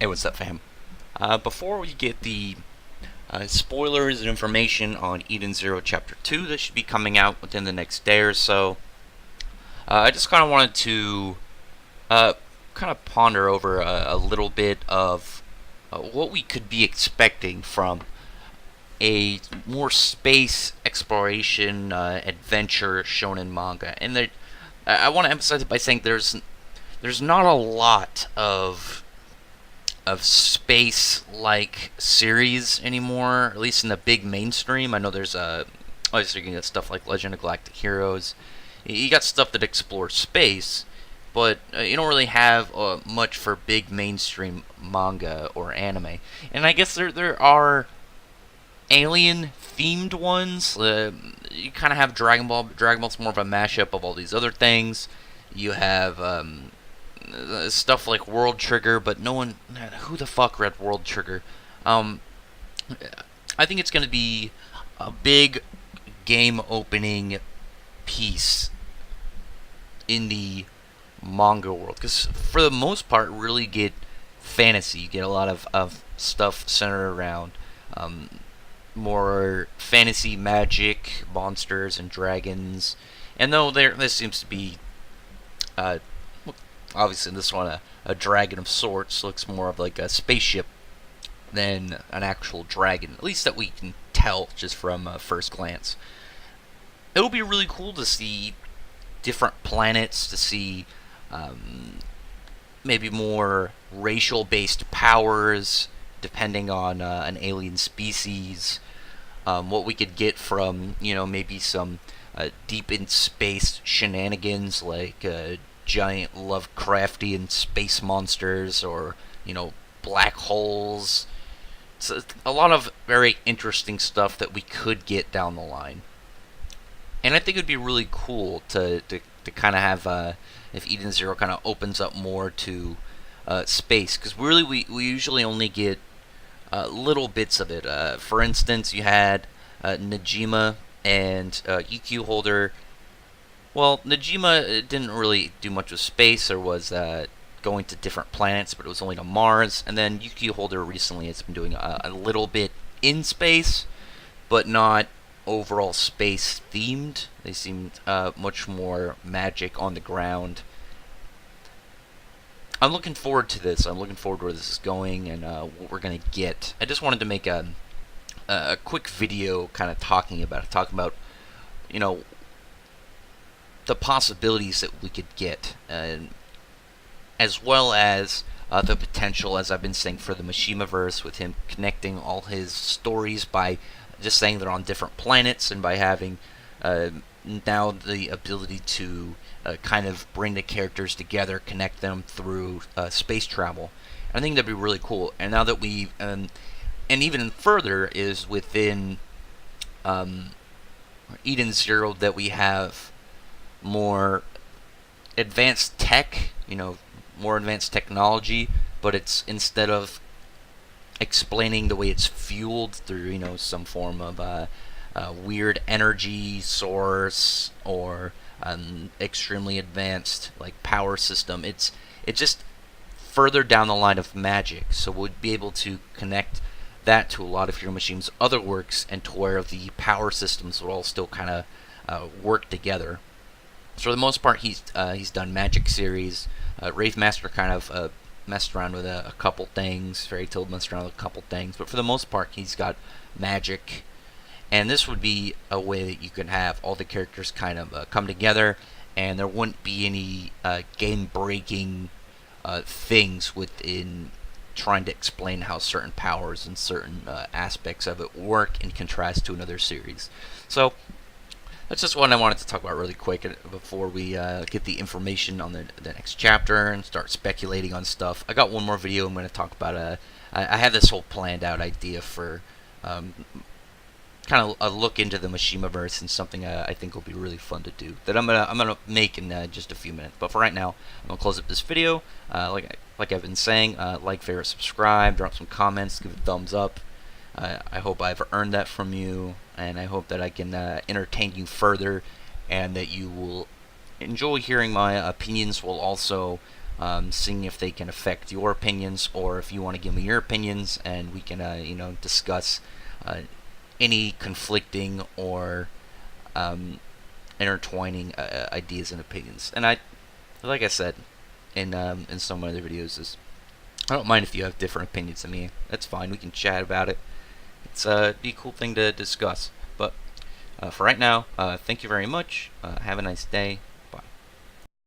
Hey, what's up, fam? Before we get the spoilers and information on Eden Zero Chapter 2 that should be coming out within the next day or so, I just kind of wanted to kind of ponder over a little bit of what we could be expecting from a more space exploration adventure shonen manga. And I want to emphasize it by saying there's not a lot of space-like series anymore, at least in the big mainstream. I know there's obviously you can get stuff like Legend of Galactic Heroes. You got stuff that explores space, but you don't really have much for big mainstream manga or anime. And I guess there are alien-themed ones. You kind of have Dragon Ball. Dragon Ball's more of a mashup of all these other things. You have stuff like World Trigger, but no one, who the fuck read World Trigger? Um, I think it's going to be a big game opening piece in the manga world, because for the most part, really get fantasy. You get a lot of stuff centered around um, more fantasy magic, monsters and dragons. And though there seems to be uh, obviously in this one a dragon of sorts, looks more of like a spaceship than an actual dragon, at least that we can tell just from first glance. It'll be really cool to see different planets, to see maybe more racial based powers depending on an alien species. What we could get from, maybe some deep in space shenanigans like giant Lovecraftian space monsters, or black holes. So a lot of very interesting stuff that we could get down the line, and I think it'd be really cool to kind of have if Eden Zero kind of opens up more to space, because really we usually only get little bits of it. For instance, you had Najima and UQ Holder. Well, Najima didn't really do much with space, or was going to different planets, but it was only to Mars. And then Yuki Holder recently has been doing a little bit in space, but not overall space themed. They seemed much more magic on the ground. I'm looking forward to this. I'm looking forward to where this is going and what we're going to get. I just wanted to make a quick video kind of talking about you know, the possibilities that we could get, as well as the potential, as I've been saying, for the Mishima-verse, with him connecting all his stories by just saying they're on different planets, and by having now the ability to kind of bring the characters together, connect them through space travel. I think that'd be really cool. And now that and even further is within Eden Zero, that we have more advanced tech, more advanced technology, but it's, instead of explaining the way it's fueled through, some form of weird energy source, or extremely advanced like power system, it's just further down the line of magic. So we'd be able to connect that to a lot of Hero Machine's other works, and to where the power systems will all still kind of work together. So for the most part, he's done Magic series. Rave Master kind of messed around with a couple things. Fairy Tail messed around with a couple things. But for the most part, he's got Magic. And this would be a way that you could have all the characters kind of come together, and there wouldn't be any game-breaking things within trying to explain how certain powers and certain aspects of it work in contrast to another series. So that's just one I wanted to talk about really quick before we get the information on the next chapter and start speculating on stuff. I got one more video I'm going to talk about. I have this whole planned out idea for kind of a look into the Mishima-verse, and something I think will be really fun to do, that I'm gonna make in just a few minutes. But for right now, I'm gonna close up this video. Like I've been saying, like, favorite, subscribe, drop some comments, give a thumbs up. I hope I've earned that from you, and I hope that I can entertain you further, and that you will enjoy hearing my opinions, while also seeing if they can affect your opinions, or if you want to give me your opinions, and we can discuss any conflicting or intertwining ideas and opinions. And like I said in some other videos, is I don't mind if you have different opinions than me. That's fine. We can chat about it. It's be a cool thing to discuss. But for right now, thank you very much. Have a nice day.